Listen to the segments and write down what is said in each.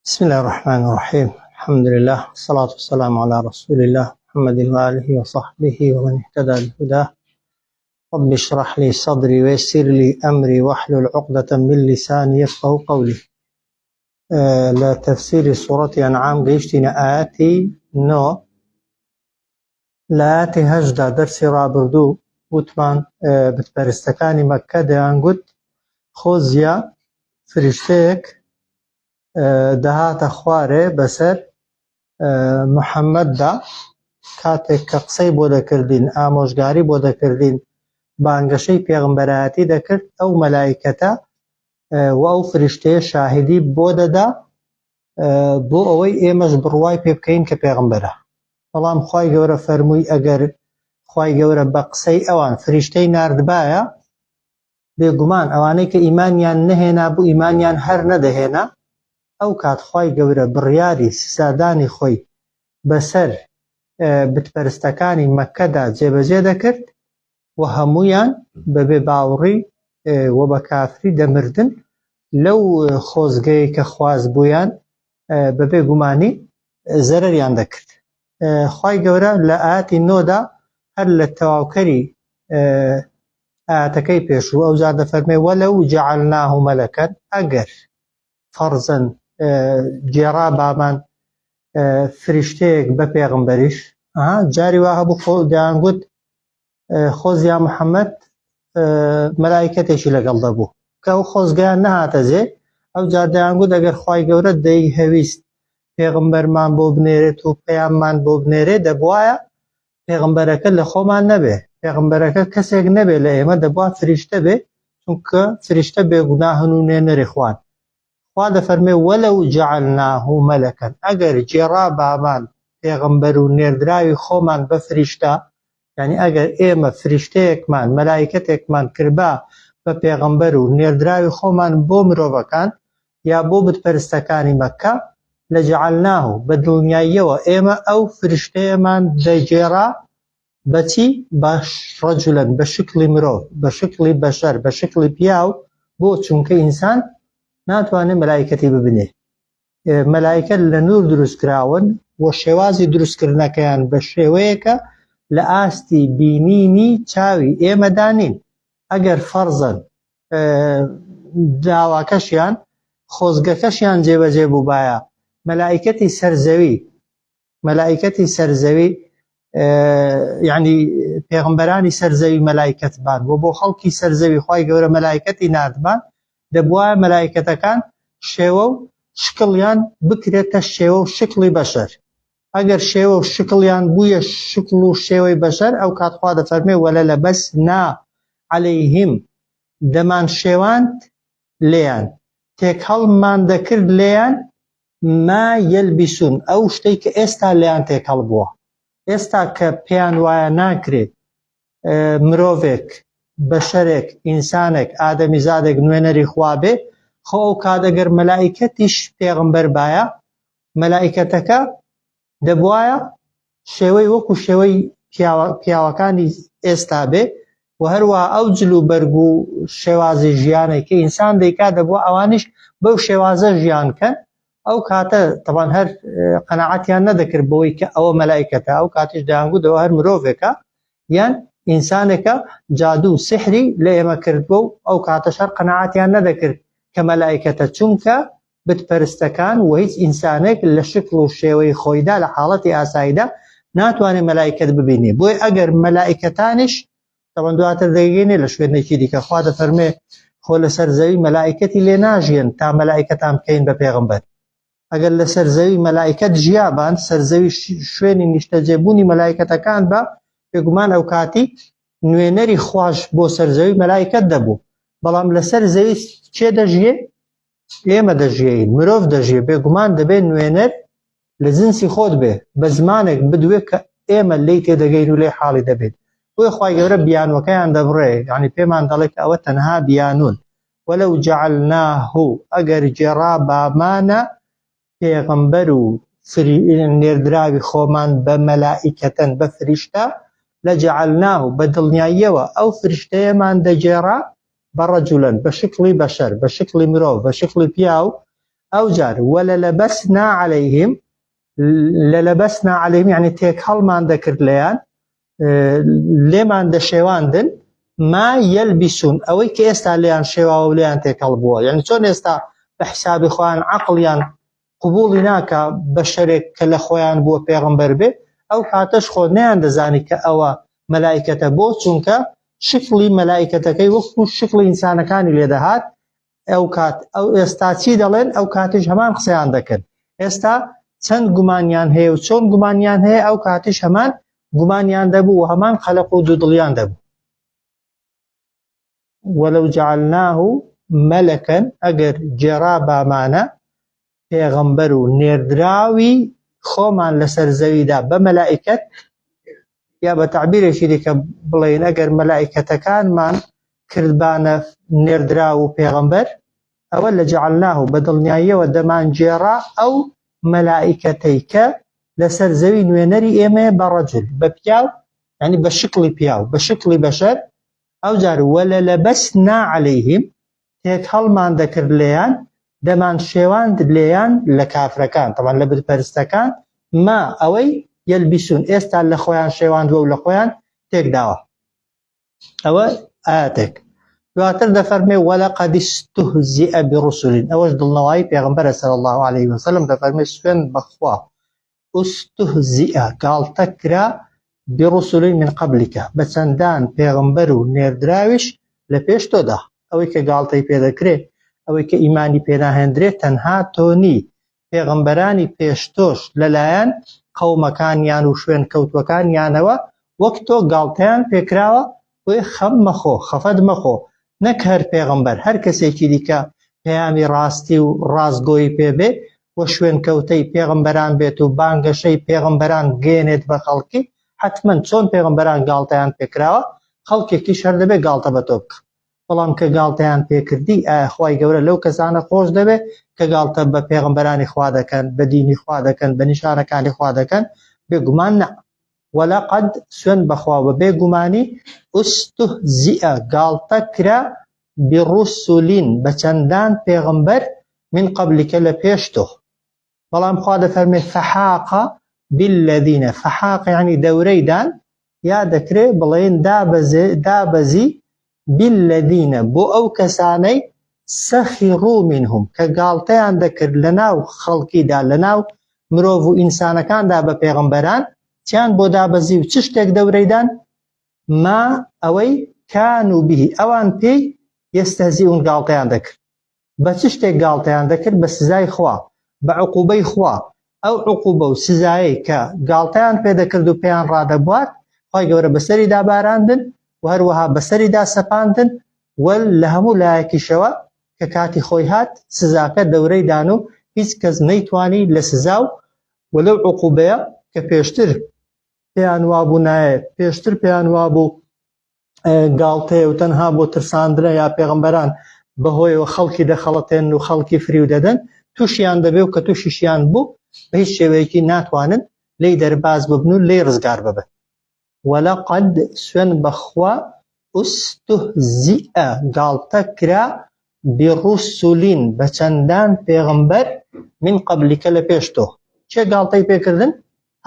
بسم الله الرحمن الرحيم. الحمد لله والصلاة والسلام على رسول الله محمد وآله وصحبه ومن اهتدى بهداه. رب اشرح لي صدري ويسر لي أمري واحلل عقدة من لساني يفقهوا قولي. لتفسير سورة أنعام قيشتنا آياتي لآياتي هجدة درسي رابردو وتمان بتبرستكاني مكة ديان قد خوزيا فرشتيك دهاتە خوارێ بەسەر محەممەددا کاتێک کە قسەی بۆ دەکردین ئامۆژگاری بۆ دەکردین بانگەشەی پێغمبەرایەتی دەکرد ئەو مەلایکەتە و ئەو فریشتەیە شاهدی بۆ دەدا بۆ ئەوەی ئێمەش بڕوای پێ بکەین کە پێغمبەرە. بەڵام خوای گەورە فەرمووی ئەگەر خوای گەورە بە قسەی ئەوان فریشتەی ناردبایە بێگومان ئەوانەی کە ئیمانیان نەهێنا بوو ئیمانیان هەر نەدەهێنا ئەو کات خوای گەورە بڕیاری سزادانی خۆی بەسەر بتپەرستەکانی مەککەدا جێبەجێ دەکرد و هەموویان بەبێ باوەڕی و بە کافری دەمردن لەو خۆزگەی کە خواز بوویان بەبێ گومانی زەرەریان دەکرد. خوای گەورە لە ئاەتی نۆدا هەر لە تەواوکەری ئاەتەکەی پێشوو ئەوجار دەفەرمێ وەلەو جەعەلناه مەلەکەن ئەگەر فەرزەن جێڕا بامان فریشتەیەک بە پێغمبەریش جاری وا هەبوو خۆ دەیانگوت خۆزیا محەممەد مەلایکەتێکی لەگەڵ دەبوو کە ئەو خۆزگەیان نەهاتە جێ ئەو جار دەیانگوت ئەگەر خوای گەورە دەی هەویست پێغمبەرمان بۆ بنێرێت و پەیاممان بۆ بنێرێ دەبوایە پێغمبەرەکە لە خۆمان نەبێ پێغمبەرەکە کەسێک نەبێ لە ئێمە دەبوا فریشتە بێ چونکە فریشتە بێگوناهن و نێنەری خوان. خوا دەفەرمێ وەلەو جەعەلناه مەلەکەن ئەگەر جێڕا بامان پێغمبەر و نێردراوی خۆمان بە فریشتە یعنی ئەگەر ئێمە فریشتەیەکمان مەلایکەتێکمان کردبا بە پێغمبەر و نێردراوی خۆمان بۆ مرۆڤەکان یا بۆ بتپەرستەکانی مەککە لەجەعەلناه بە دڵنیاییەوە ئێمە ئەو فریشتەیەمان دەیجێڕا بەچی باش ڕەجولەن بە شکلی مرۆڤ بە شکلی بەشەر بە شکلی پیاو بۆ چونکە ئینسان ناتوانێت مەلایکەتی ببینێ. مەلایکەت لە نور دروستکراون و شێوازی دروستکردنەکەیان بە شێوەیەکە لە ئاستی بینینی چاوی ئێمەدانین. ئەگەر فەرزەن داواکەشیان خۆزگەکەشیان جێبەجێ بووبایە مەلایکەتی سەرزەوی یعنی پێغمبەرانی سەرزەوی مەلایکەت بان و بۆ خەڵکی سەرزەوی خوای گەورە مەلایکەتی نردبان دەبوایە مەلایکەتەکان شێوە و شکڵیان بکرێتە شێوە و شکلی بەشەر. ئەگەر شێوە و شکڵیان بوویە شکل و شێوەی بەشەر ئەو کاتخوا دەفەرمێ وەلە لەبەسنا عەلەیهیم دەمان شێواند لێیان تێک هەڵمان دەکرد لێیان ما یەلبیسون ئەو شتەی کە ئێستا لێیان تێک هەڵ بووە. ئێستا کە پێیان وایە ناکرێت مرۆڤێک بەشەرێک ئینسانێک ئادەمیزادێک نوێنەری خوا بێ خۆ ئەو کاتەگەر مەلایکەتیش پێغمبەر بایە مەلایکەتەکە دەبوایە شێوەی وەکو شێوەی پیاوەکانی ئێستا بێ و هەروەها ئەو جل و بەرگ و شێوازی ژیانێک کە ئینسان دەیکا دەبووە ئەوانیش بەو شێوازە ژیانکەن. ئەو کاتە تەبان هەر قەناعەتیان نەدەکرد بەوەی کە ئەوە مەلایکەتە ئەو کاتیش دەیانگوتەوە هەر مرۆڤێکە یان ئینسانێکە جادو و سحری لە ئێمە کردبوو و ئەو کاتەش هەر قەناعەتیان نەدەکرد کە مەلایکەتە چونکە بتپەرستەکان و هیچ ئینسانێک لە شکل و شێوەی خۆیدا لە حاڵەتی ئاساییدا ناتوانێت مەلایکەت ببینێ. بۆی ئەگەر مەلایکەتانیش تەبەن دواتر دەیگەینێ لە شوێنێکی دیکە خوا دەفەرمێ خۆ لەسەر زەوی مەلایکەتی لێ ناژیان تا مەلایکەتان بکەین بە پێغمبەر. ئەگەر لەسەر زەوی مەلایکەت ژیابان سەرزەوی شوێنی نیشتەجێبوونی مەلایکەتەکان بە بێگومان ئەو کاتی نوێنەری خوش بۆ سەرزەوی مەلایکەت دەبوو. بەڵام لەسەر زەوی چێ دەژیێ؟ ئێمە دەژیین مرۆڤ دەژیێ بێگومان دەبێت نوێنەر لە جنسی خۆت بێ بە زمانێک بدوێ کە ئێمە لێی تێدەگەین و لێ حاڵی دەبێت. بۆی خوای گەورە بیانوەکەیان دەبڕێ یعنی پێمان دەڵێت کە ئەوە تەنها بیانون. وەلەو جەعەلناه ئەگەر جێڕا بامانە پێغمبەر و نێردراوی خۆمان بە مەلایکەتەن بە فریشتە لەجەعەلناه بە دڵنیاییەوە ئەو فریشتەیەمان دەجێڕا بە ڕەجولەن بە شکلی بەشەر بە شکلی مرۆڤ بە شکلی پیاو ئەو جار وەلەلەبەسنا عەلەیهیم لەلەبەسنا عەلەیهیم یعنی تێک هەڵمان دەکرد لێیان لێمان دەشێواندن ما یەلبیسون ئەوەی کە ئێستا لێیان شێواوە و لێیان تێک هەڵبووە یعنی چۆن ئێستا بە حیسابی خۆیان عەقڵیان قبوڵی ناکا بە شەرێک کە لە خۆیان بووە پێغەمبەر بێ ئەو کاتەش خۆ نەیان دەزانی کە ئەوە مەلایکەتە بۆ چونکە شکلی مەلایکەتەکەی وەکو شکلی ئینسانەکانی لێدەهات ئەو کات ئەو ئێستا چی دەڵێن ئەو کاتیش هەمان قسەیان دەکرد ئێستا چەند گومانیان هەیە و چۆن گومانیان هەیە ئەو کاتیش هەمان گومانیان دەبوو و هەمان خەلق و دوودڵیان دەبوو وەلەو جەعەلناه مەلەکەن ئەگەر جێرا بامانە پێغەمبەر و نێردراوی خۆمان لەسەر زەویدا بە مەلائکەت یا بە تعبیرێکی دیکە بڵێن ئەگەر مەلائکەتەکانمان کردبانە نێردراو و پێغەمبەر ئەوە لە جەعەلناه بە دڵنیاییەوە دەمانجێڕا ئەو مەلائکەتەی کە لەسەر زەوی نوێنەری ئێمە بە ڕەجل بە پیاو یعنی بە شکلی پیاو بە شکلی بەشەر ئەو جار وەلەلەبەسنا عەلەیهیم تێک هەڵمان دەکرد لێیان دەمان شێواند لێیان لە کافرەکان تەمان لە بتپەرستەکان ما ئەوەی یەلبیسون ئێستا لە خۆیان شێواندووە و لە خۆیان تێک داوە ئەوە ئاەتێک دواتر دەفەرمێ وەلەقەد استهزئ برسل ئەوەش دڵنەوایی پێغەمبەرە صلی الله عليه وسلم دەفەرمێ سوێن بەخوا استهزئ گاڵتە کرا برسل من قبلك بە چەندان پێغەمبەر و نێردراویش لە پێش تۆدا ئەوەی کە گاڵتەی پێدەکرێت ئەوەی کە ئیمانی پێداهێنرێت تەنها تۆنی پێغەمبەرانی پێشتۆش لەلایەن قەومەکانیان و شوێن کەوتوەکانیانەوە وەک تۆ گاڵتەیان پێکراوە بۆی خەم مەخۆ خەفەت مەخۆ نەک هەر پێغەمبەر هەر کەسێکی دیکە پەیامی ڕاستی و ڕاستگۆیی پێبێ و شوێن کەوتەی پێغەمبەران بێت و بانگەشەی پێغەمبەران گێنێت بە خەڵکی حتمما چۆن پێغەمبەران گاڵتەیان پێکراوە خەڵکێکیش هەر دەبێ گاڵتە بە تۆ بکە بەڵام کە گاڵتەیان پێکردی ئایا خوای گەورە لەو کەسانە خۆش دەبێت کە گاڵتە بە پێغەمبەرانی خوا دەکەن بە دینی خوا دەکەن بە نیشانەکانی خوا دەکەن بێگومان نە وەلەقەد سوێن بەخوا بە بێگومانی ئوستهزئ گاڵتە کرا بڕسولین بە چەندان پێغەمبەر من قبلکە لە پێش تۆ بەڵام خوا دەفەرمێ فەحاقە بالذینە فەحاق یعنی دەورەیدان یا دەکرێت بڵێن دابەزی بالذینە بۆ ئەو کەسانەی سەخیڕوا منهم کە گاڵتەیان دەکرد لەناو خەڵکیدا لەناو مرۆڤ و ئینسانەکاندا بە پێغەمبەران چیان بۆ دابەزی و چ شتێک دەورەیدان ما ئەوەی کان و بیهی ئەوان پێی یەستەهزیئون گاڵتەیان دەکرد بە چ شتێک گاڵتەیان دەکرد بە سزای خوا بە عوقوبەی خوا ئەو عوقوبە و سزایەی کە گاڵتەیان پێدەکرد و پێیان ڕادەبوات خوای گەورە بەسەریدا باراندن و هەروەها بەسەریدا سەپاندن وەل لە هەموو لایەکیشەوە کە کاتی خۆی هات سزاکە دەورەیدان و هیچ کەس نەیتوانی لە سزا و وەلەو عوقوبەیە کە پێشتر پێیان وابوو نایە پێشتر پێیان وابوو گاڵتەیە و تەنها بۆ ترساندنە یا پێغەمبەران بەهۆیەوە خەڵکی دەخەڵەتێن و خەڵکی فریو دەدەن تووشیان دەبێ و کە تووشیشیان بوو بە هیچ شێوەیەکی ناتوانن لی دەرباز ببن و لی ڕزگار ببن وەلەقەد سوێن بەخوا ئوستهزئ گاڵتە کرا بڕسولین بە چەندان پێغەمبەر من قبلکە لە پێش تۆ چێ گاڵتەی پێکردن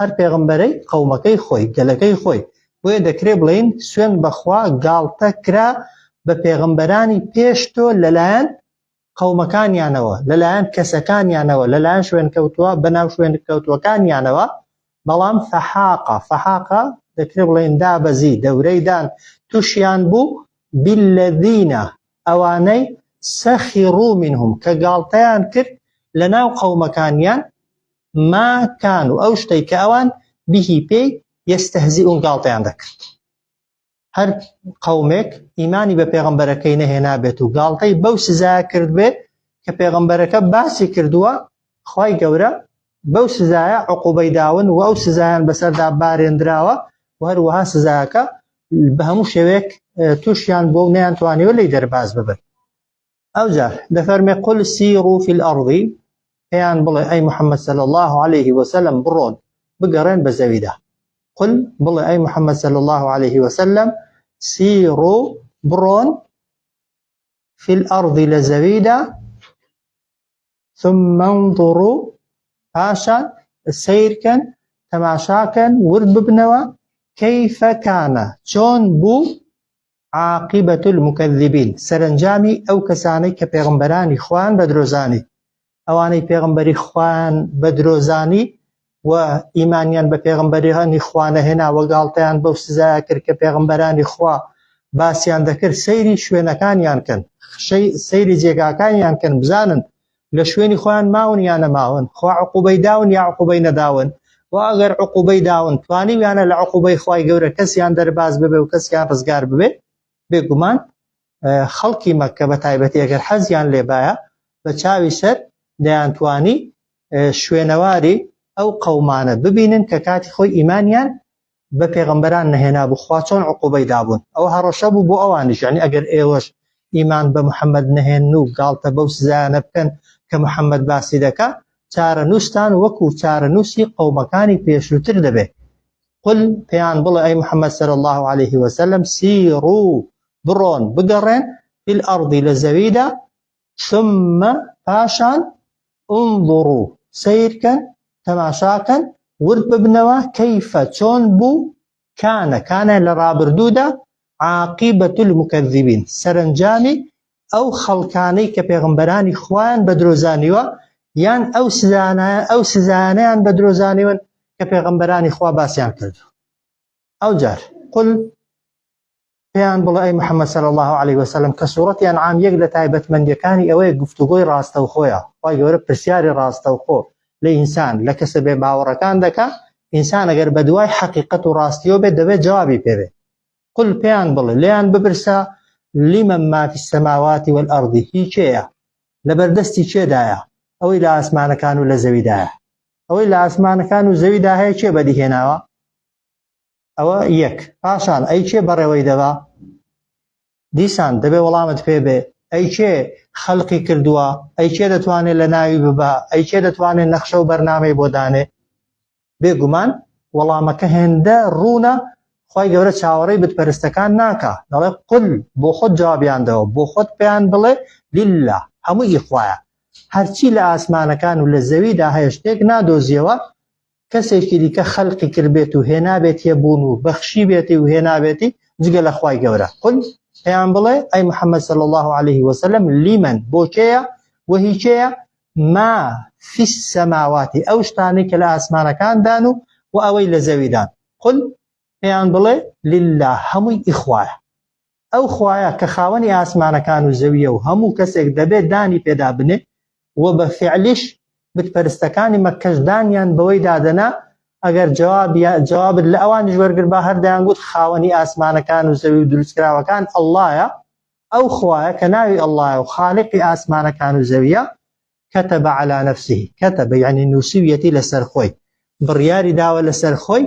هەر پێغەمبەرەی قەومەکەی خۆی گەلەکەی خۆی بۆیە دەکرێت بڵێن سوێن بەخوا گاڵتە کرا بە پێغەمبەرانی پێش تۆ لەلایەن قەومەکانیانەوە لەلایەن کەسەکانیانەوە لەلایەن شوێن کەوتووە بەناو شوێن کەوتوەکانیانەوە بەڵام فەحاقە دەکرێت بڵێن دابەزی دەورەیدان تووشیان بوو بالذینە ئەوانەی سەخیڕوا منهم کە گاڵتەیان کرد لەناو قەومەکانیان ما کان و ئەو شتەی کە ئەوان بیهی پێی یەستەهزیئون گاڵتەیان دەکرد هەر قەومێک ئیمانی بە پێغەمبەرەکەی نەهێنا بێت و گاڵتەی بەو سزایە کرد بێت کە پێغەمبەرەکە باسی کردووە خوای گەورە بەو سزایە عوقوبەی داون و ئەو سزایان بەسەردا بارێنراوە و هەروەها سزایەکە بە هەموو شێوەیەک تووشیان بۆ و نەیانتوانیوە لی دەرباز ببن ئەو جار دەفەرمێ قل سیروا فی الأرض پێیان بڵێ ئەی محەممەد صلی الله عليه وسلم بڕۆن بگەڕێن بە زەویدا قل بڵێ ئەی محەممەد صلی الله عليه وسلم سیروا بڕۆن فی الأرض لە زەویدا ثم انظروا پاشان سیرکەن تەماشاکەن ورد ببنەوە كيف كان چۆن بوو عاقبة المكذبين سەرنجامی ئەو کەسانەی کە پێغەمبەرانی خوان بە درۆزانی ئەوانەی پێغەمبەری خوان بە درۆزانی و ئیمانیان بە پێغەمبەرانی خوانە هێنا وەگاڵتەیان بەو سزایە کرد کە پێغەمبەرانی خوا باسییان دەکرد سەیری شوێنەکانیان کەن سەیری جێگاکانیان کەن بزانن لە شوێنی خۆیان ماون یان نەماون خوا عقوبەی داون یا عقوبەی نەداون و ئەگەر عقوبەی داون توانیویانە لە عقوبەی خوای گەورە کەسیان دەرباز ببێ و کەسیان ڕزگار ببێ بێگومان خەڵکی مەککە بە تایبەتی ئەگەر حەزیان لێبایە بە چاوی سەر دەیانتوانی شوێنەواری ئەو قەومانە ببینن کە کاتی خۆی ئیمانیان بە پێغەمبەران نەهێنا بوو خوا چۆن عقوبەی دابوون ئەو هەڕەشە بوو بۆ ئەوانیش یعنی ئەگەر ئێوەش ئیمان بە محەممەد نەهێن و گاڵتە بەو سزایانە بکەن کە محەممەد باسی دەکا چارە نووسان وەکو چارە نووسی قەومەکانی پێشووتر دەبێت قل پێیان بڵێ ئەی محەممەد صلی الله عليه وسلم سیروا بڕۆن بگەڕێن فی الأرض لە زەویدا ثم پاشان انظروا سیرکەن تەماشاکەن ورد ببنەوە کەیفە چۆن بوو کانە لە ڕابردوودا عاقبة المكذبين سەرنجامی ئەو خەڵکانەی کە پێغەمبەرانی خوایان بە درۆزانیوە یان ئەو سزانەیان بە درۆزانیون کە پێغەمبەرانی خوا باسییان کردو ئەو جار قل پێیان بڵێ ئەی محەممەد صلی الله عليه وسلم کە سوورەتی ئەنعام یەک لە تایبەتمەندیەکانی ئەوەیە گفتوگۆی ڕاستەوخۆیە خوای گەورە پرسیاری ڕاستەوخۆ لە ئینسان لە کەسە بێ باوەڕەکان دەکا ئینسان ئەگەر بە دوای حەقیقەت و ڕاستیەوە بێت دەبێت جوابی پێبێ قل پێیان بڵێ لێیان بپرسە لمن ما في السماوات والأرض هیچەیە لەبەردەستی چێدایە ئەوەی لە ئاسمانەکان و لە زەویدایە ئەوەی لە ئاسمانەکان و زەویدا هەیە چێ بەدیهێناوە ئەوە یەک پاشان ئەی چێ بەڕێوەی دەبا دیسان دەبێ وەڵامت پێبێ ئەی چێ خەڵقی کردووە ئەی چێ دەتوانێت لە ناوی ببا ئەی چێ دەتوانێت نەخشە و بەرنامەی بۆ دانێ بێگومان وەڵامەکە هێندە ڕوونە خوای گەورە چاوەڕێی بتپەرستەکان ناکا دەڵێ قل بۆ خۆت جوابیاندەوە بۆ خۆت پێیان بڵێ لله هەمووی خوایە هەرچی لە ئاسمانەکان و لە زەویدا هەیە شتێک نادۆزیەوە کەسێکی دیکە خەڵقی کردبێت و هێنابێت یەبوون و بەخشی بێتی و هێنابێتی جگە لە خوای گەورە قل پێیان بڵێ ئەی محەممەد صلی الله عليه وسلم لیمن بۆ کێیە و هیچەیە ما في السماوات ئەو شتانەی کە لە ئاسمانەکاندان و ئەوەی لە زەویدان قل پێیان بڵێ لله هەمووی ئیخوایە ئەو خوایە کە خاوەنی ئاسمانەکان و زەویە و هەموو کەسێک دەبێت دانی پێدا بنێ و بە فعلیش بتپەرستەکانی مەکەشدانیان بەوەی دادەنا ئەگەر جوابت لە ئەوانیش وەرگر با هەردەیان گوت خاوەنی ئاسمانەکان و زەوی و دروستکراوەکان ئەڵڵایە ئەو خوایە کە ناوی ئەڵڵایە و خالقی ئاسمانەکان و زەویە كتب على نفسه كتب يعني نووسیویەتی لەسەر خۆی بڕیاری داوە لەسەر خۆی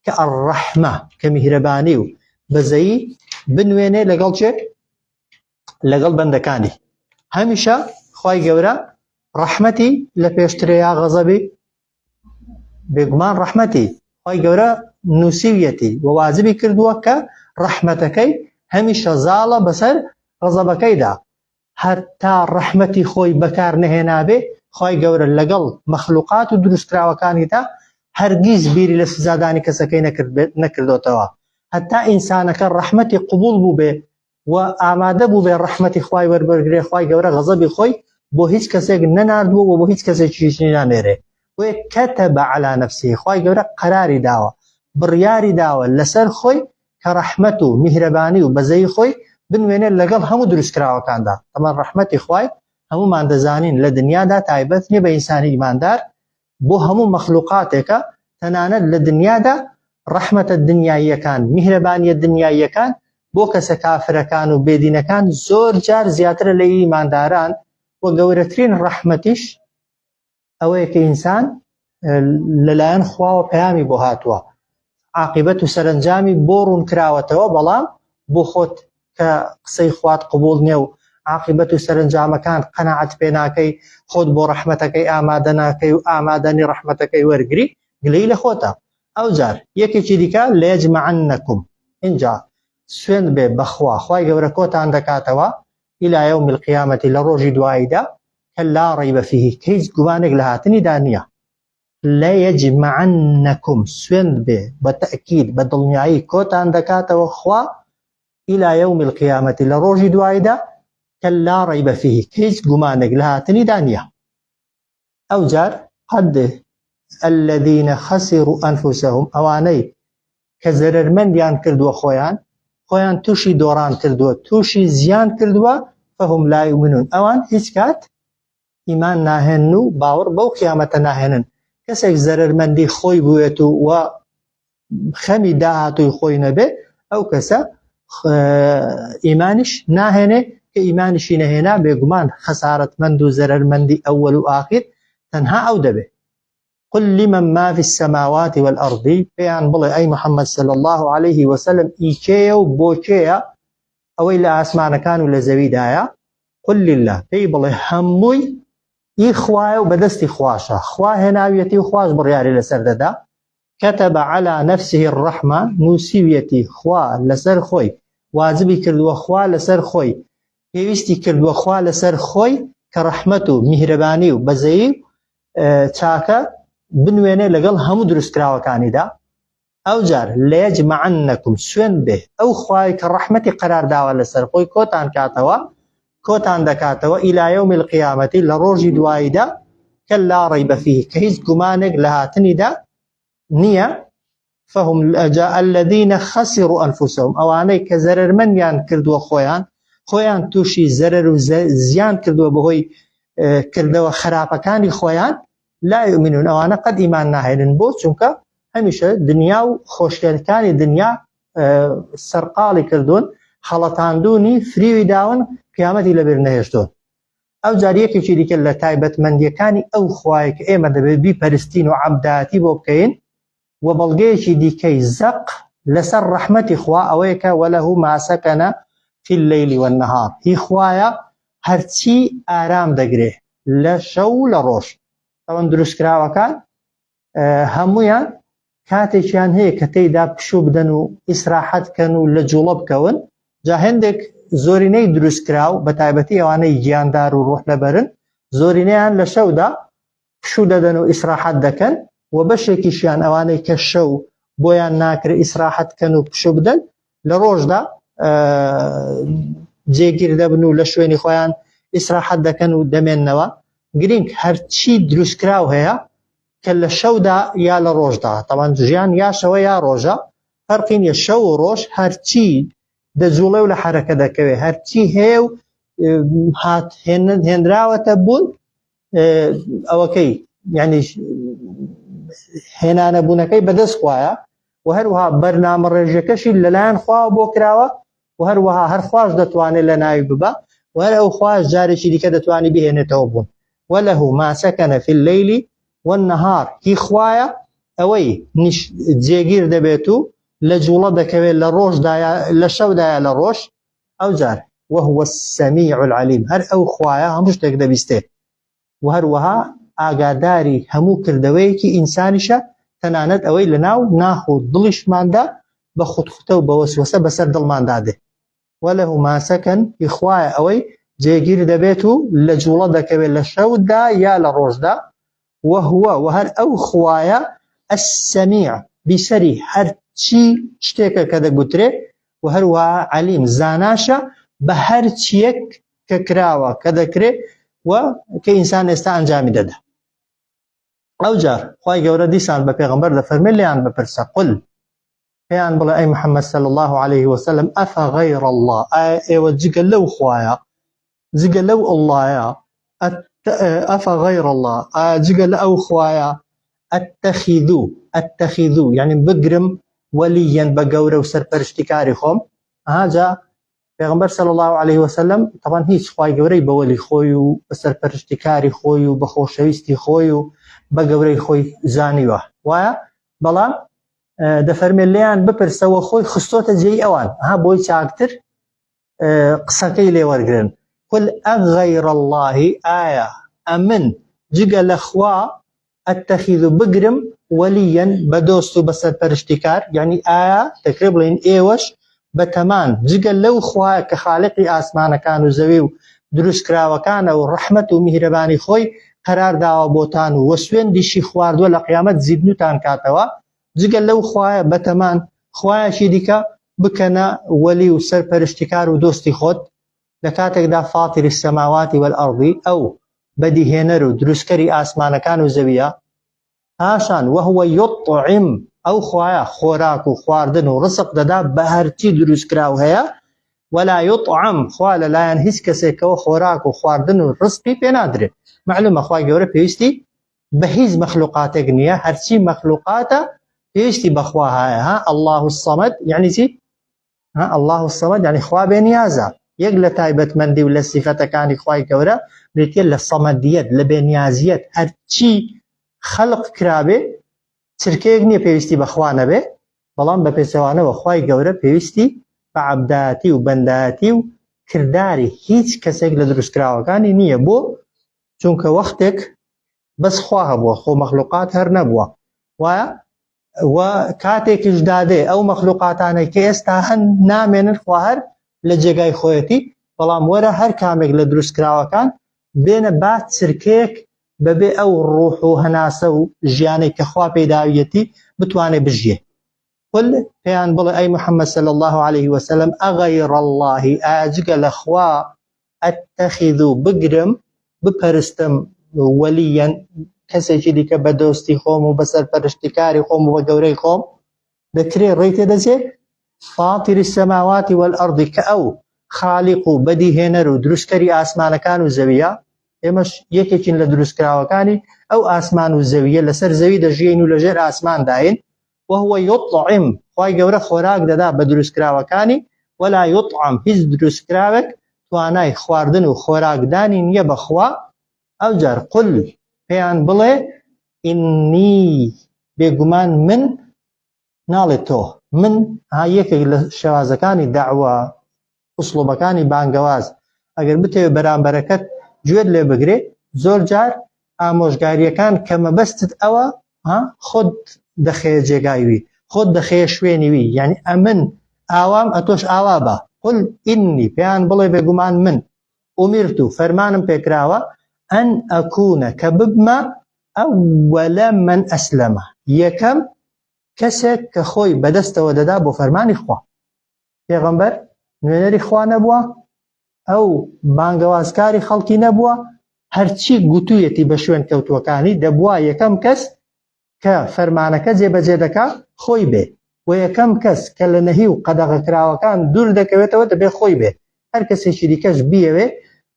کە الرحمە کە میهرەبانی و بەزەیی بنوێنێ لەگەڵ چێک لەگەڵ بەندەکانی هەمیشە خوای گەورە ڕەحمەتی لە پێشترەیە غەزەبی بێگومان ڕەحمەتی خوای گەورە نووسیویەتی و واجبی کردووە کە ڕەحمەتەکەی هەمیشە زاڵە بەسەر غەزەبەکەیدا هەر تا ڕەحمەتی خۆی بەکار نەهێنابێ خوای گەورە لەگەڵ مەخلوقات و دروستکراوەکانیدا هەرگیز بیری لە سزادانی کەسەکەی نەکردوتەوە هەتا ئینسانەکە ڕەحمەتی قبول بوو بێ و ئامادە بوو بێ ڕەحمەتی خوای وەربەرگرێ خوای گەورە غەزەبی خۆی بۆ هیچ کەسێک نەناردووە و بۆ هیچ کەسێکیش نانێرێ وێ كتب على نفسه خوای گەورە قەراری داوە بڕیاری داوە لەسەر خۆی کە ڕەحمەت و میهرەبانی و بەزەی خۆی بنوێنێت لەگەڵ هەموو دروستکراوەکاندا ئەمە ڕەحمەتی خوای هەمومان دەزانین لە دنیادا تایبەت نیە بە ئینسانی ئیماندار بۆ هەموو مەخلوقاتێکە تەنانەت لە دنیادا ڕەحمەتە دنیاییەکان میهرەبانیە دنیاییەکان بۆ کەسە کافرەکان و بێدینەکان زۆر جار زیاترە لە ئیمانداران و گەورەترین ڕەحمەتیش ئەوەیە کە ئینسان لەلایەن خواوە پەیامی بۆ هاتووە عاقبەت و سەرنجامی بۆ ڕوون کراوەتەوە بەڵام بۆ خۆت کە قسەی خوات قبول نییە و عاقبەت و سەرنجامەکان قەناعەت پێ ناکەی خۆت بۆ ڕەحمەتەکەی ئامادە ناکەی و ئامادەنی ڕەحمەتەکەی وەرگری گلەی لە خۆتە ئەو جار یەکێکی دیکە لەیەجمعنەکم اینجا سوێن بێ بەخوا خوای گەورە کۆتان دەکاتەوە إلى يوم القيامة لە ڕۆژی دواییدا كلا ريب فيه كيس قوانك لهاتني دانية لا يجمعنكم سوين به بالتأكيد بدلنياي كوتان دكات وخوا إلى يوم القيامة لروج دوايدا كلا ريب فيه كيس قوانك لهاتني دانية أو جار قد الذين خسروا أنفسهم أواني كزرر من يان كردوا خويان توشي دوران كردوا توشي زيان كردوا فهم لا يؤمنون أوان هيسكات إيمان ناهنو باور بو قيامة ناهنن كسك زرر من دي خوي بويتو و خمي داهاتو خوي نبي أو كسا إيمانش ناهنه كإيمانش نهنا بيقمان خسارة من دو زرر من دي أول وآخر تنها أو دبي قل لمن ما في السماوات والأرض بيان بلي أي محمد صلى الله عليه وسلم إيكيو بوكيا أو إلا أسمعنا كانوا لزوي دايا قل لله بي بلي هموي إخواه وبدست إخواشا خواه هناويتي وخواش برياري لسرددا كتب على نفسه الرحمة نوسيويتي خواه لسر خوي واجبي كردو خواه لسر خوي يويستي كردو خواه لسر خوي كرحمته مهرباني وبزيي چاكا بنوێنێ لەگەڵ هەموو دروستکراوەکانیدا ئەو جار لەیەجمعنەکم سوێن بێ ئەو خوای کە ڕەحمەتی قەرارداوە لەسەر خۆی کۆتان دەکاتەوە إلى يوم القيامة لە ڕۆژی دواییدا كلا ريب فيه کە هیچ گومانێک لە هاتنیدا نییە فهم الذين خسروا أنفسهم ئەوانەی کە زەرەرمەندیان کردووە خۆیان تووشی زەرەر و زیان کردووە بەهۆی کردەوە خراپەکانی خۆیان لا يؤمنون أوانا قد إيمان ناهينن بو چونکە هەمیشە دنیا و خۆشکێنەکانی دنیا سەرقاڵی کردوون خەڵەتاندوونی فریوی داون قیامەتی لەبیر نەهێشتوون ئەو جاریەکێکی دیکە لە تایبەتمەندیەکانی ئەو خوای کە ئێمە دەبێت بیپەرستین و عەبداتی بۆ بکەین و بەڵگەیەکی دیکەی زەق لەسەر ڕەحمەتی خوا ئەوەیە کە وەلەهو ما سەکەنە في الليل والنهار هی خوایە هەرچی ئارام دەگرێ لە شەو و لە ڕۆژ طبعا دروستکراوەکان هەمویان کاتێکیان هەیە کە تێیدا پشوو بدەن و ئیسراحەت کەن و لە جوڵە بکەون جا هەندێک زۆرینەی دروستکراو بە تایبەتی ئەوانەی گیاندار و ڕوح لەبەرن زۆرینەیان لە شەودا پشوو دەدەن و ئیسراحەت دەکەن و بەشێکیشیان ئەوانەی کە شەو بۆیان ناکرێ ئیسراحەت کەن و پشوو بدەن لە ڕۆژدا جێگیر دەبن و لە شوێنی خۆیان ئیسراحەت دەکەن و دەمێننەوە گرنگ هەرچی دروستکراو هەیە کە لە شەودا یا لە ڕۆژدا طبعا ژیان یا شەوە یا ڕۆژە فەرقی نییە شەو و ڕۆژ هەرچی دەجوڵێ و لە حرەکە دەکەوێ هەرچی هەیە و هێنراوەتە بوون ئەوەکەی یعنی هێنانە بوونەکەی بەدەست خوایە و هەروەها بەرنامە ڕێژەکەشی لەلایەن خواوە بۆ کراوە و هەروەها هەر خوش دەتوانێت لە ناوی ببە و هەر ئەو خوش جارێکی دیکە دەتوانی بهێنێتەوە بوون وله ما سكن في الليل والنهار هي خوايا اوي نش جيگير دبيتو لجوله دكوي لروج دايا لشو دايا لروج او جار وهو السميع العليم هر او خوايا همش تك دبيسته وهروها اگاداري همو كردويكي انسانيشه تنانت اوي لناو ناخو ضلش ماندا بخطخته وبوسوسه بسر ضلمان داده وله ما سكن اخوايا اوي جيگير دبيتو لجوله دكوي لشودا يا لروجدا وهو وهر او خوايا السميع بسري هر چی شتێکە کە دەگوترێ و هەروەها علیم زاناشە بە هەر چیەک کە کراوە کە دەکرێ و کە ئینسان ئێستا ئەنجامی دەدا. ئەو جار خوای گەورە دیسان بە پێغەمبەر دەفەرمێ لێیان بپرسە قل پێیان بڵێ ئەی محەممەد صلی الله عليه وسلم ئەفەغەیڕ الله ئایا ئێوە جگە لەو خوایە جگە لەو ئەڵڵایە ئەفەغەیڕ الله ئایا جگە لە ئەو خوایە ئەتەخیذو یعنی بگرم وليا بقورة وسرپرشتكاري خوم هذا پیغمبر صلى الله عليه وسلم طبعا هيش خواي قوري بولي خويو بسرپرشتكاري خويو بخوشويستي خويو بقوري خوي زانيوه ويا بلان دفرمي ليان بپرسوا خوي خصوتا جي اوان بوي چاكتر قصاكي لي ورقرن قل أغير الله آية أمن جيقا لخوا اتخذ بقرم وليا بدوستو بسر پرشتكار يعني آية تقريبا إن إيوش بتمان جيقا لو خوا كخالقي آسمان كانوا زويو دروستکراوەکانە و ڕەحمەت و میهرەبانی خۆی قەرار داوە بۆتان و سوێندیشی خواردووە لە قیامەت زیدنوتان کاتەوە جگەل لەو خوایە بەتەمان خوایەکی دیکە بکەنە وەلی و سەرپەرشتیکار و دۆستی خۆت لە کاتێکدا فاتری السەماواتی وەلئەڕضی ئەو بەدیهێنەر و دروستکەری ئاسمانەکان و زەویە پاشان وهو یطعم ئەو خوایە خۆراک و خواردن و ڕزق دەدا بە هەرچی دروستکراو هەیە ولا يطعم خوا لەلایەن هیچ کەسێکەوە خۆراک و خواردن و ڕزقی پێ نادرێت معلومە خوای گەورە پێویستی بە هیچ مەخلوقاتێک نییە هەرچی مەخلوقاتە پێویستی بەخوا هەیە الله الصمد يعني چی الله الصمد يعني خوا بێنیازە یەک لە تایبەتمەندی و لە سیفەتەکانی خوای گەورە بریتە لە سەمەدیەت لە بێنیازیەت هەرچی خەلق کرابێ چرکەیەک نییە پێویستی بەخوا نەبێ بەڵام بە پێچەوانەوە خوای گەورە پێویستی بە عەبداتی و بەنداتی و کردداری هیچ کەسێک لە دروستکراوەکانی نییە بۆ چونکە وەختێک بەس خوا هەبووە خۆ مەخلوقات هەر نەبووە وایە و کاتێکیش دادێ ئەو مەخلوقاتانەی کە ئێستا هەن نامێنن خوا هەر لە جێگای خۆیەتی بەڵام وەرە هەر کامێک لە دروستکراوەکان بێنە با چرکەیەک بەبێ ئەو ڕوح و هەناسە و ژیانەی کە خوا پێداویەتی بتوانێ بژیێ قل پێیان بڵێ ئەی محەممەد صلی الله عليه وسلم ئەغەیڕ الله ئاجگە لە خوا ئەتەخیذ بگرم بپەرستم وەلیەن کەسێکی دیکە بە دۆستی خۆم و بە سەرپەرشتیکاری خۆم و بە گەورەی خۆم دەکرێ ڕێی تێدەچێت فاتری السەماواتی وەلئەڕضی کە ئەو خالیق و بەدیهێنەر و دروستکەری ئاسمانەکان و زەویە ئێمەش یەکێکین لە دروستکراوەکانی ئەو ئاسمان و زەویە لەسەر زەوی دەژین و لەژێر ئاسمان داین وهو يطعم خوای گەورە خۆراک دەدا بە دروستکراوەکانی ولا يطعم هیچ دروستکراوێک توانای خواردن و خۆراکدانی نییە بەخوا ئەو جار قل پێیان بڵێ ئینی بێگومان من ناڵێت تۆ من یەکێک لە شێوازەکانی داعوا ئوسڵوبەکانی بانگەواز ئەگەر بتەوێت بەرامبەرەکەت گوێت لێ بگرێ زۆر جار ئامۆژگاریەکان کە مەبەستت ئەوە خۆت دەخێ جێگایوی خۆت دەخێ شوێنیوی یعنی ئەمن ئاوام ئەتۆش ئاوا بە قل ئینی پێیان بڵێ بێگومان من ئومیرت و فەرمانم پێکراوە ئەن ئەکوونە کە ببمە ئەوەلە من ئەسلەمە یەکەم کەسێک کە خۆی بەدەستەوە دەدا بۆ فەرمانی خوا پێغەمبەر نوێنەری خوا نەبووە ئەو بانگەوازکاری خەڵکی نەبووە هەرچی گوتوویەتی بە شوێن کەوتووەکانی دەبووە یەکەم کەس کە فەرمانەکە جێبەجێ دەکا خۆی بێ و یەکەم کەس کە لە نەهی و قەدەغەکراوەکان دوور دەکەوێتەوە دەبێ خۆی بێ هەر کەسێکی دیکەش بیەوێ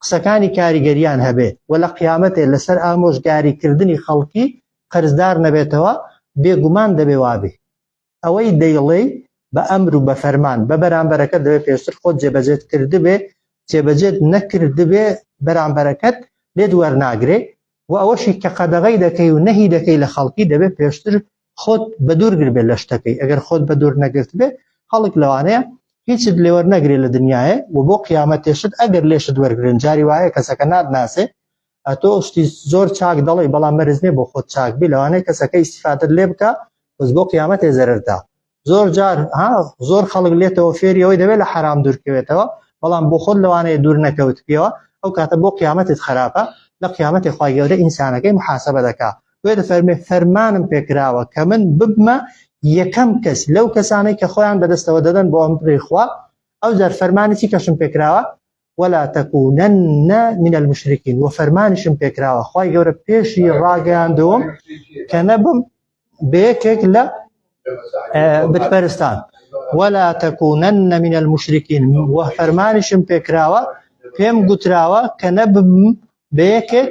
قسەکانی کاریگەریان هەبێ و لە قیامەتێ لەسەر ئامۆژگاریکردنی خەڵکی قەرزدار نەبێتەوە بێگومان دەبێ وابێ ئەوەی دەیڵێ بە ئەمر و بە فەرمان بە بەرامبەرەکەت دەبێت پێشتر خۆت جێبەجێت کردبێ جێبەجێت نەکردبێ بەرامبەرەکەت لێت وەرناگرێ و ئەوەشی کە قەدەغەی دەکەی و نەهی دەکەی لە خەڵکی دەبێت پێشتر خۆت بە دوورگر بێت لە شتەکەی ئەگەر خۆت بە دوور نەگرت بێ خەڵک لەوانەیە هیچت لێ وەرنەگرێ لە دنیاە و بۆ قیامەت تێشت ئەگەر لێشت وەرگرن جاری وایە کەسەکە نادناسێ ئەتۆ شتی زۆر چاک دەڵێ بەڵام مەرز نیە بۆ خۆت چاک بی لەوانەیە کەسەکە ئیستیفادەت لێ بکە بەس بۆ قیامەتێ زەرەردا زۆر جار زۆر خەڵک لێتەوە فێری ئەوەی دەبێت لە حرام دوورکەوێتەوە بەڵام بۆ خۆت لەوانەیە دوور نەکەوت پێوە ئەو کاتە بۆ قیامەتت خراپە لە قیامەتی خوای گەورە ئینسانەکەی محاسبە دەکا وێ دەفەرمێ فەرمانم پێکراوە کە من ببمە یەکەم کەس لەو کەسانەی کە خۆیان بەدەستەوە دەدەن بۆ ئەمری خوا ئەو جار فەرمانی چی کەشم پێکراوە ولا تكونن من المشركين وفرمانشم پێکراوە خوای گەورە پێشی ڕاگەیاندەوەم کە نەبم بەیەکێک لە بتپەرستان ولا تكونن من المشركين وفرمانشم پێکراوە پێم گوتراوە کە نەبم بەیەکێک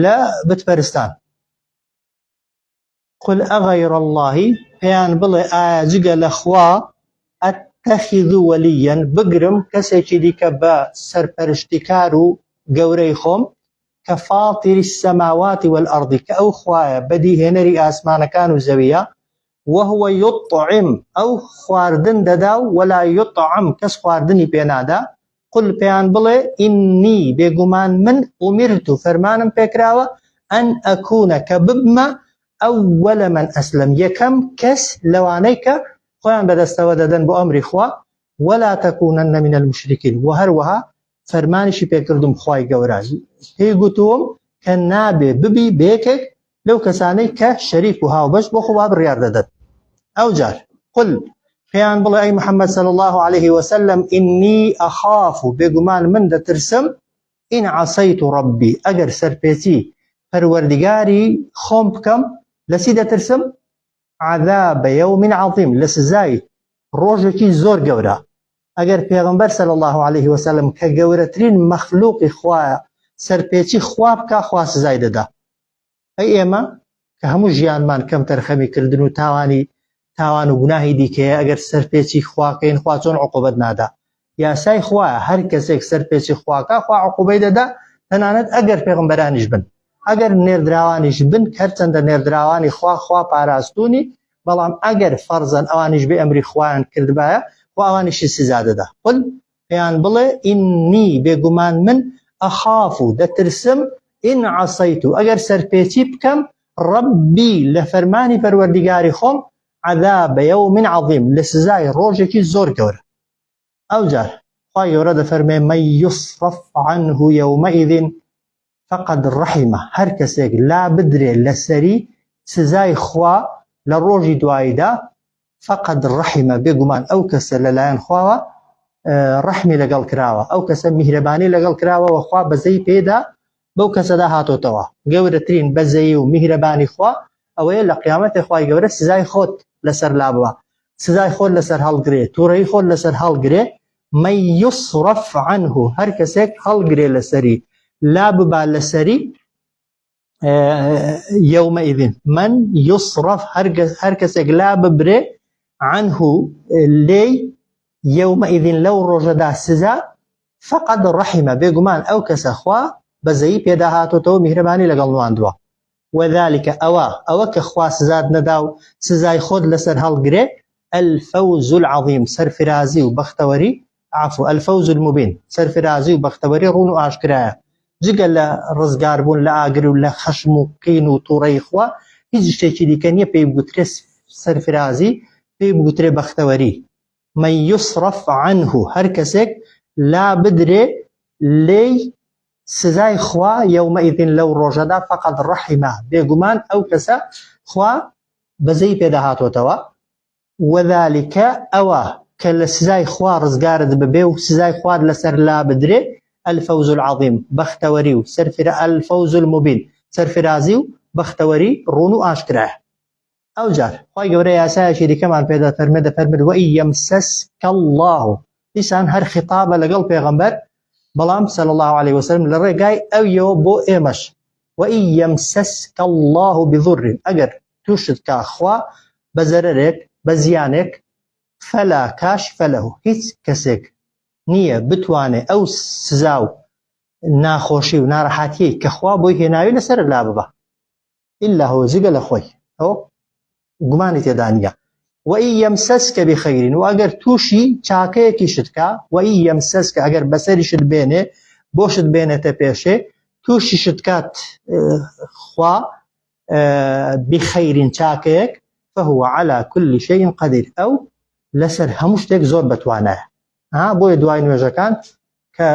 لە بتپەرستان قل ئەغەیڕ الله پێیان بڵێ ئایا جگە لە خوا ئەتەخیذ وەلیەن بگرم کەسێکی دیکە بە سەرپەرشتیکار و گەورەی خۆم کە فاتری السەماواتی وەلئەڕضی کە ئەو خوایە بەدیهێنەری ئاسمانەکان و زەویە وهو يطعم ئەو خواردن دەدا و ولا يطعم کەس خواردنی پێنادا قل پێیان بڵێ ئینی بێگومان من ئومیرت و فەرمانم پێکراوە ئەن ئەکوونە کە ببمە ئەوەلە من ئەسلەم یەکەم کەس لەوانەی کە خۆیان بەدەستەوە دەدەن بۆ ئەمری خوا ولا تكونن من المشركين و هەروەها فەرمانیشی پێکردم خوای گەورە پێی گوتووم کە نابێ ببی بێکێک لەو کەسانەی کە شەریک و هاوبەش بۆ خوا بڕیار دەدەن. ئەو جار قل پێیان بڵێ ئەی محەممەد صلی الله عليه وسلم ئینی ئەخاف بێگومان من دەترسم ئین عەسەیت ڕەبی ئەگەر سەرپێچی پەروەردگاری خۆم بکەم لەچی دەترسم عذاب یوم عظیم لە سزای ڕۆژێکی زۆر گەورە. ئەگەر پێغەمبەر صلی الله عليه وسلم کە گەورەترین مەخلوقی خوایە سەرپێچی خوا بکە خوا سزای دەدا. ئەی ئێمە کە هەموو ژیانمان کەم تەرخەمی کردن و تاوان و گوناهی دیکەیە ئەگەر سەرپێچی خواکەین خوا چۆن عقوبەت نادا؟ یاسای خوایە هەر کەسێک سەرپێچی خواکە خوا عقوبەی دەدا تەنانەت ئەگەر پێغەمبەرانیش بن ئەگەر نێردراوانیش بن هەرچەندە نێردراوانی خوا پاراستوونی بەڵام ئەگەر فەرزەن ئەوانیش بێ ئەمری خوایان کردبایە خوا ئەوانیشی سزا دەدا. قل پێیان بڵێ ئینی بێگومان من ئەخاف و دەترسم ئین عەسەیت ئەگەر سەرپێچی بکەم ڕەبی لە فەرمانی پەروەردگاری خۆم عذاب یوم عظیم لە سزای ڕۆژێکی زۆر گەورە. ئەو جار خوای گەورە دەفەرمێ من یصرف عنه یومئذ فقد رحمه هەر کەسێک لا بدرێ لەسەری سزای خوا لە ڕۆژی دواییدا فقد رحمه بێگومان ئەو کەسە لەلایەن خواوە ڕەحمی لەگەڵ کراوە ئەو کەسە میهرەبانی لەگەڵ کراوە و خوا بەزەی پێدا بەو کەسەدا هاتۆتەوە. گەورەترین بەزەی و میهرەبانی خوا ئەوەیە لە قیامەتێ خوای گەورە سزای خۆت لەسەر لابوە سزای خۆت لەسەر هەڵگرێ تووڕەی خۆت لەسەر هەڵگرێ. من یصرف عنه هەر کەسێک هەڵگرێ لەسەری لا ببا لەسەری یومئذ من یصرف هەر کەسێک لا ببرێ عنه لێی یومئذ لەو ڕۆژەدا سزا فقد رحمه بێگومان ئەو کەسە خوا بەزەیی پێدا هاتۆتەوە میهرەبانی لەگەڵ نواندووە. وذلك ئەوە کە خوا سزات نەدا و سزای خۆت لەسەر هەڵگرێ الفوز العظیم سەرفرازی و بەختەوەری عفو الفوز المبین سەرفرازی و بەختەوەری ڕوون و ئاشکرایە. جگە لە ڕزگاربوون لە ئاگر و لە خەشم و قین و تووڕەی خوا هیچ شتێکی دیکە نییە پێی بگوترێ سەرفرازی پێی بگوترێ بەختەوەری. من یصرف عنه هەر کەسێک لا بدرێ لێی سزای خوا یومئذ لەو ڕۆژەدا فقد رحمه بێگومان ئەو کەسە خوا بەزەی پێدا هاتۆتەوە. وذلك ئەوە کە لە سزای خوا ڕزگارت ببێ و سزای خوار لەسەر لا بدرێ الفوز العظیم بەختەوەری و الفوز المبین سەرفرازی و بەختەوەری ڕوون و ئاشکرایە. ئەو جار خوای گەورە یاسایەکی دیکەمان پێدا دەفەرمێت وئن یەمسەسکە الله دیسان هەر خیتابە لەگەڵ پێغەمبەر بەڵام صلی الله عليه وسلم لە ڕێگای ئەویەوە بۆ ئێمەش وئن یەمسەسکە الله بضر ئەگەر تووشت کا خوا بە زەرەرێک بە زیانێک فەلا کاشف له هیچ کەسێک نییە بتوانێ ئەو سزا و ناخۆشی و ناڕەحەتیەی کە خوا بۆی هێناوی لەسەر لا ببە ئیلا هو جگە لە خۆی ئەو گومانی تێدا نییە. وئن یەمسەسکە بخەیرین و ئەگەر تووشی چاکەیەکی شتکە وئن یەمسەسکە ئەگەر بەسەری شت بێنێ بۆشت بێنێتە پێشێ تووشی شتکات خوا بخەیرین چاکەیەک فهو على كل شيء قدير ئەو لەسەر هەموو شتێک زۆر بەتوانایە. بۆیە دوای نوێژەکان کە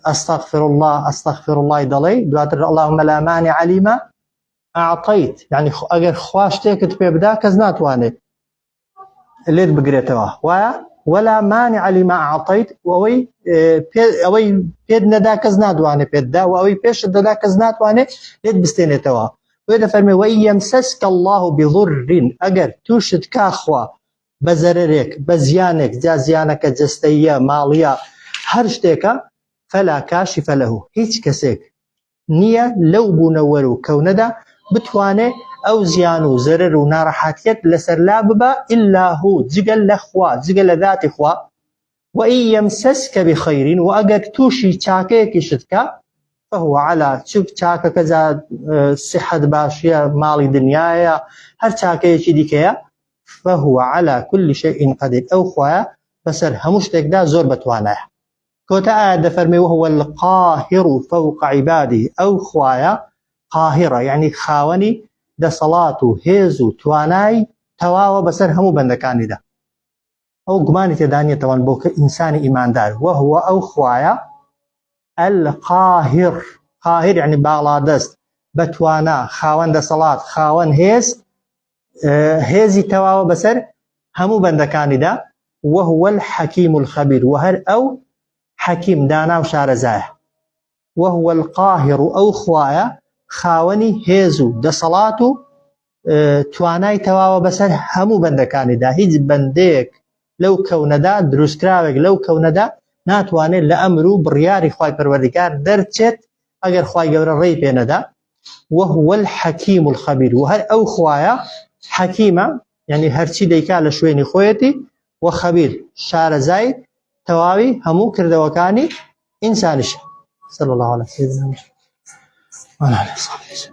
ئەستەغفر الله دەڵێ دواتر اللهم لا مانع لما أعطيت يعني ئەگەر خوا شتێکت پێ بدا کەس ناتوانێت لێت بگرێتەوە ولا مانع لما أعطيت ئەوەی پێت نەدا کەس ناتوانێت پێتدا و ئەوەی پێشت دەدا کەس ناتوانێت لێت بستێنێتەوە. وێ دەفەرمێ وئن یەمسەسکە الله بضر ئەگەر تووشت کا خوا بە زەرەرێک بە زیانێک جا زیانەکە جەستەییە ماڵیە هەر شتێکە فەلا کاشف له هیچ کەسێک نییە لەو بوونەوەر و کەونەدا بتوانێ ئەو زیان و زەرەر و ناڕەحەتیەت لەسەر لا ببە ئیلا هو جگە لە خوا جگە لە ذاتی خوا. وئن یەمسەسکە بخەیرین و ئەگەر تووشی چاکەیەکی شتکە فهو على چاکەکە صحت باشیە ماڵی دنیایە هەر چاکەیەکی دیکەیە فهو على كل شيء قدير ئەو خوایە بەسەر هەموو شتێکدا زۆر بەتوانایە. کۆتە ئایا دەفەرمێ وهو القاهر فوق عباده ئەو خوایە قاهرە یعنی خاوەنی دەسەڵات و هێز و توانای تەواوە بەسەر هەموو بەندەکانیدا. ئەو گومانی تێدا نیە تەوان بۆ کە ئینسانی ئیماندار وهو ئەو خوایە القاهر قاهر يعني باغلادست بتوانا خاوەن دەسەڵات خاوەن هێز هێزی تەواوە بەسەر هەموو بەندەکانیدا وهو الحكيم الخبير وهر أو حكيم دانا وشارزايا وهو القاهر أو خوايا خاوني هێزو دەسەڵات و توانای تەواوە بەسەر هەموو بەندەکانیدا هیچ بەندەیەک لەو کەونەدا دروستکراوێک لەو کەونەدا ناتوانێت لە ئەمر و بڕیاری خوای پەروەردگار دەرچێت ئەگەر خوای گەورە ڕێی پێنەدا وهو الحكيم الخبير وهر أو خوايا حكيمة يعني هرچی دەیکا لە شوێنی خۆیەتی وخبير شارەزای تەواوی هەموو کردەوەکانی ئینسانیش صلى الله عليه وسلم وعلى آله وصحبه